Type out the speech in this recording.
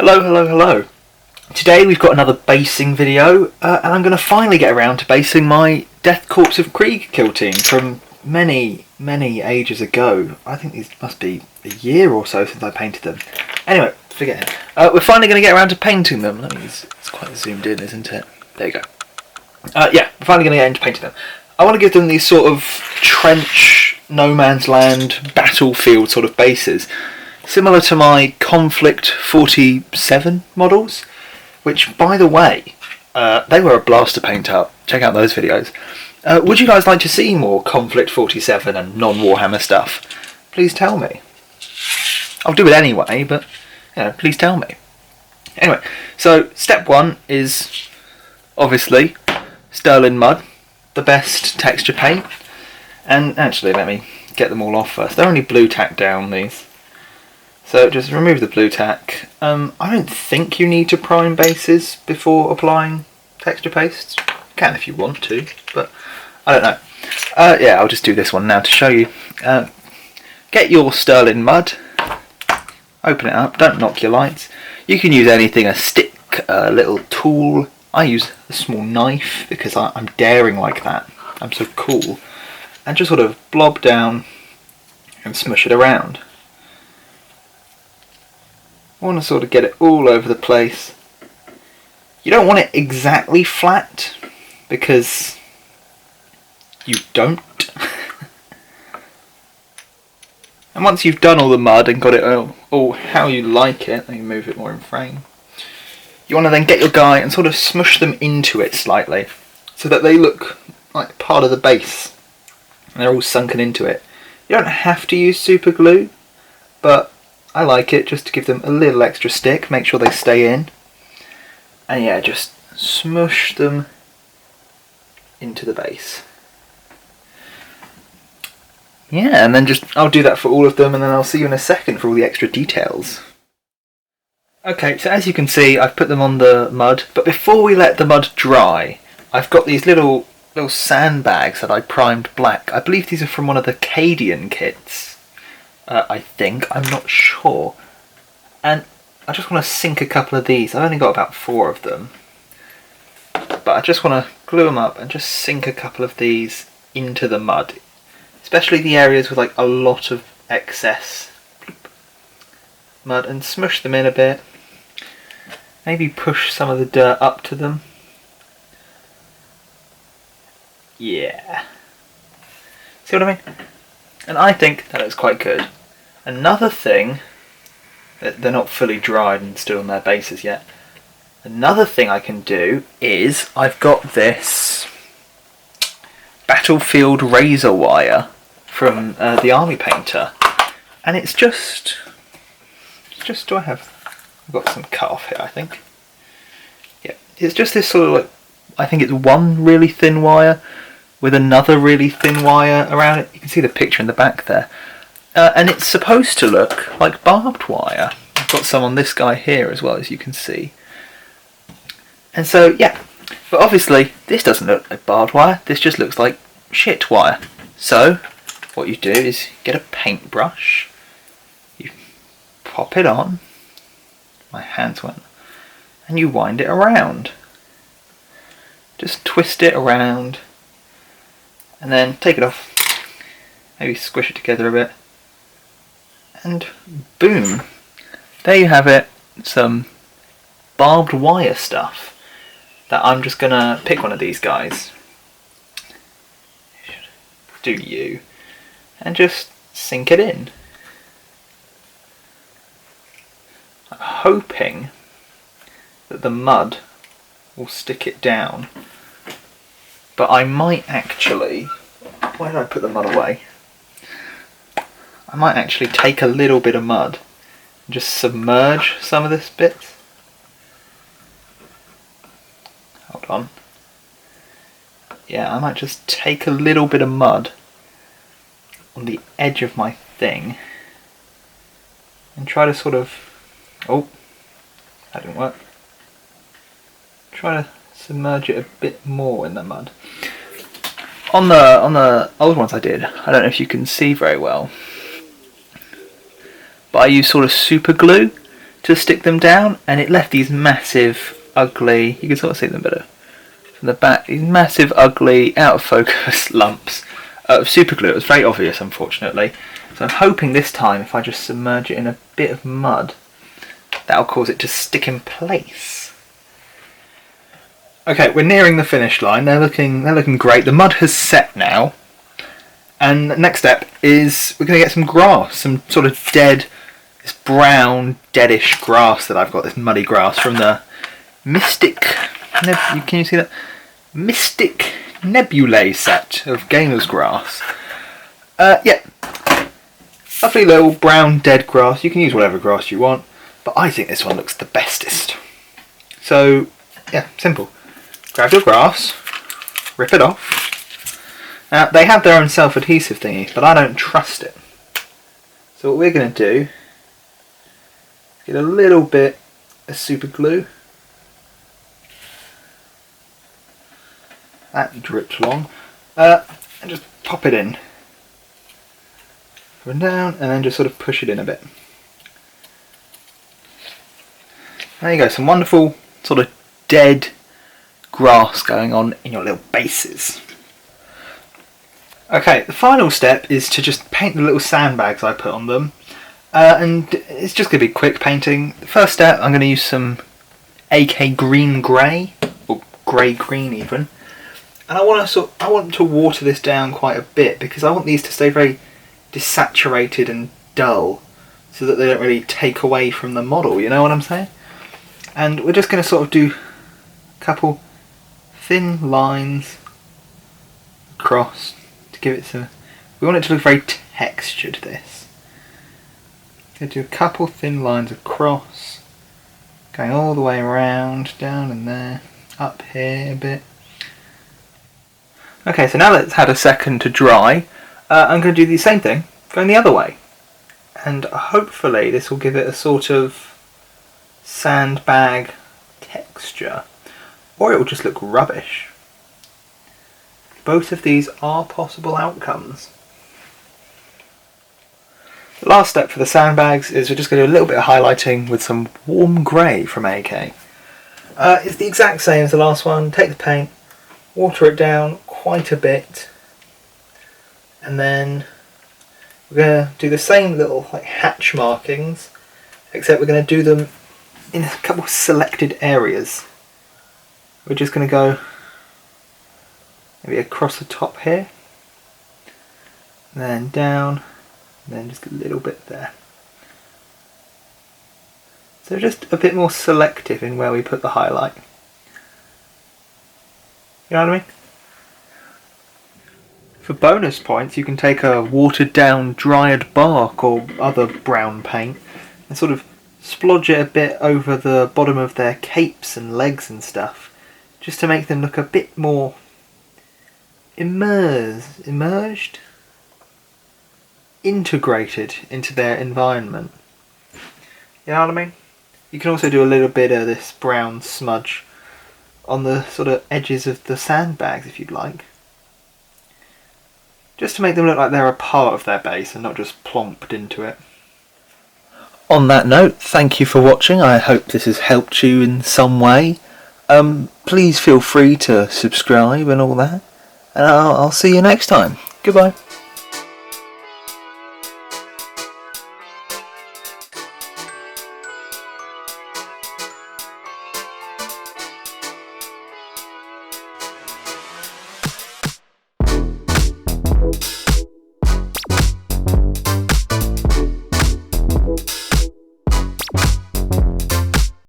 Hello, hello, hello. Today we've got another basing video, and I'm going to finally get around to basing my Death Corps of Krieg kill team from many ages ago. I think these must be a year or so since I painted them. Anyway, forget it. We're finally going to get around to painting them. It's quite zoomed in, isn't it? There you go. Yeah, we're finally going to get into painting them. I want to give them these sort of trench, no man's land, battlefield sort of bases. Similar to my Conflict 47 models, which, by the way, they were a blast to paint up. Check out those videos. Would you guys like to see more Conflict 47 and non-Warhammer stuff? Please tell me. I'll do it anyway, but please tell me. Anyway, so step one is obviously Sterling Mud, the best texture paint. And actually, let me get them all off first. They're only blue tacked down, these. So just remove the blue tack. I don't think you need to prime bases before applying texture pastes. You can if you want to, but I don't know. Yeah, I'll just do this one now to show you. Get your Sterling Mud, open it up, don't knock your lights. You can use anything, a stick, a little tool. I use a small knife because I'm daring like that. I'm so cool. And just sort of blob down and smush it around. I want to sort of get it all over the place. You don't want it exactly flat, because you don't. And once you've done all the mud and got it all how you like it, let me move it more in frame. You want to then get your guy and sort of smush them into it slightly, so that they look like part of the base. And they're all sunken into it. You don't have to use super glue, but I like it just to give them a little extra stick, make sure they stay in. And yeah, just smush them into the base. Yeah, and then I'll do that for all of them, and then I'll see you in a second for all the extra details. Okay, so as you can see, I've put them on the mud, but before we let the mud dry, I've got these little sandbags that I primed black. I believe these are from one of the Cadian kits. I think, I'm not sure. And I just want to sink a couple of these. I've only got about 4 of them. But I just want to glue them up and just sink a couple of these into the mud. Especially the areas with like a lot of excess mud, and smush them in a bit. Maybe push some of the dirt up to them. Yeah. See what I mean? And I think that looks quite good. Another thing, they're not fully dried and still on their bases yet. Another thing I can do is I've got this Battlefield razor wire from the Army Painter, and it's just I've got some cut off here, I think. Yeah, it's just this sort of like, I think it's one really thin wire with another really thin wire around it. You can see the picture in the back there. And it's supposed to look like barbed wire. I've got some on this guy here as well, as you can see. And so, yeah. But obviously, this doesn't look like barbed wire. This just looks like shit wire. So, what you do is get a paintbrush. You pop it on. My hands went. And you wind it around. Just twist it around. And then take it off. Maybe squish it together a bit. And boom, there you have it, some barbed wire stuff that I'm just gonna pick one of these guys, do you, and just sink it in. I'm hoping that the mud will stick it down, but I might actually, where did I put the mud away? I might actually take a little bit of mud and just submerge some of this bit. Hold on. Yeah, I might just take a little bit of mud on the edge of my thing and try to sort of, oh, that didn't work. Try to submerge it a bit more in the mud. On the old ones I did, I don't know if you can see very well, but I use sort of super glue to stick them down, and it left these massive, ugly, you can sort of see them better from the back, these massive, ugly, out of focus lumps of super glue. It was very obvious, unfortunately. So I'm hoping this time, if I just submerge it in a bit of mud, that'll cause it to stick in place. Okay, we're nearing the finish line. They're looking great. The mud has set now. And the next step is we're going to get some grass, some sort of dead, this brown, deadish grass that I've got, this muddy grass from the Mystic, can you see that? Mystic Nebulae set of Gamer's Grass. Yeah, lovely little brown dead grass. You can use whatever grass you want, but I think this one looks the bestest. So, yeah, simple. Grab your grass, rip it off. Now, they have their own self-adhesive thingy, but I don't trust it. So what we're going to do, get a little bit of super glue. That dripped along. And just pop it in. Run down, and then just sort of push it in a bit. There you go, some wonderful sort of dead grass going on in your little bases. Okay, the final step is to just paint the little sandbags I put on them. And it's just going to be quick painting. The first step, I'm going to use some AK Green Grey, or Grey Green even. And I want to water this down quite a bit because I want these to stay very desaturated and dull so that they don't really take away from the model, you know what I'm saying? And we're just going to sort of do a couple thin lines across to give it some... We want it to look very textured, this. Going to do a couple thin lines across, going all the way around, down and there, up here a bit. Okay, so now that it's had a second to dry, I'm going to do the same thing, going the other way. And hopefully this will give it a sort of sandbag texture, or it will just look rubbish. Both of these are possible outcomes. The last step for the sandbags is we're just going to do a little bit of highlighting with some warm grey from AK. It's the exact same as the last one. Take the paint, water it down quite a bit, and then we're going to do the same little like hatch markings, except we're going to do them in a couple of selected areas. We're just going to go maybe across the top here, and then down, and then just a little bit there. So just a bit more selective in where we put the highlight. You know what I mean? For bonus points, you can take a watered down dried bark or other brown paint and sort of splodge it a bit over the bottom of their capes and legs and stuff, just to make them look a bit more immersed, integrated into their environment. You know what I mean? You can also do a little bit of this brown smudge on the sort of edges of the sandbags if you'd like, just to make them look like they're a part of their base and not just plonked into it. On that note, thank you for watching. I hope this has helped you in some way. Please feel free to subscribe and all that, and I'll see you next time. Goodbye.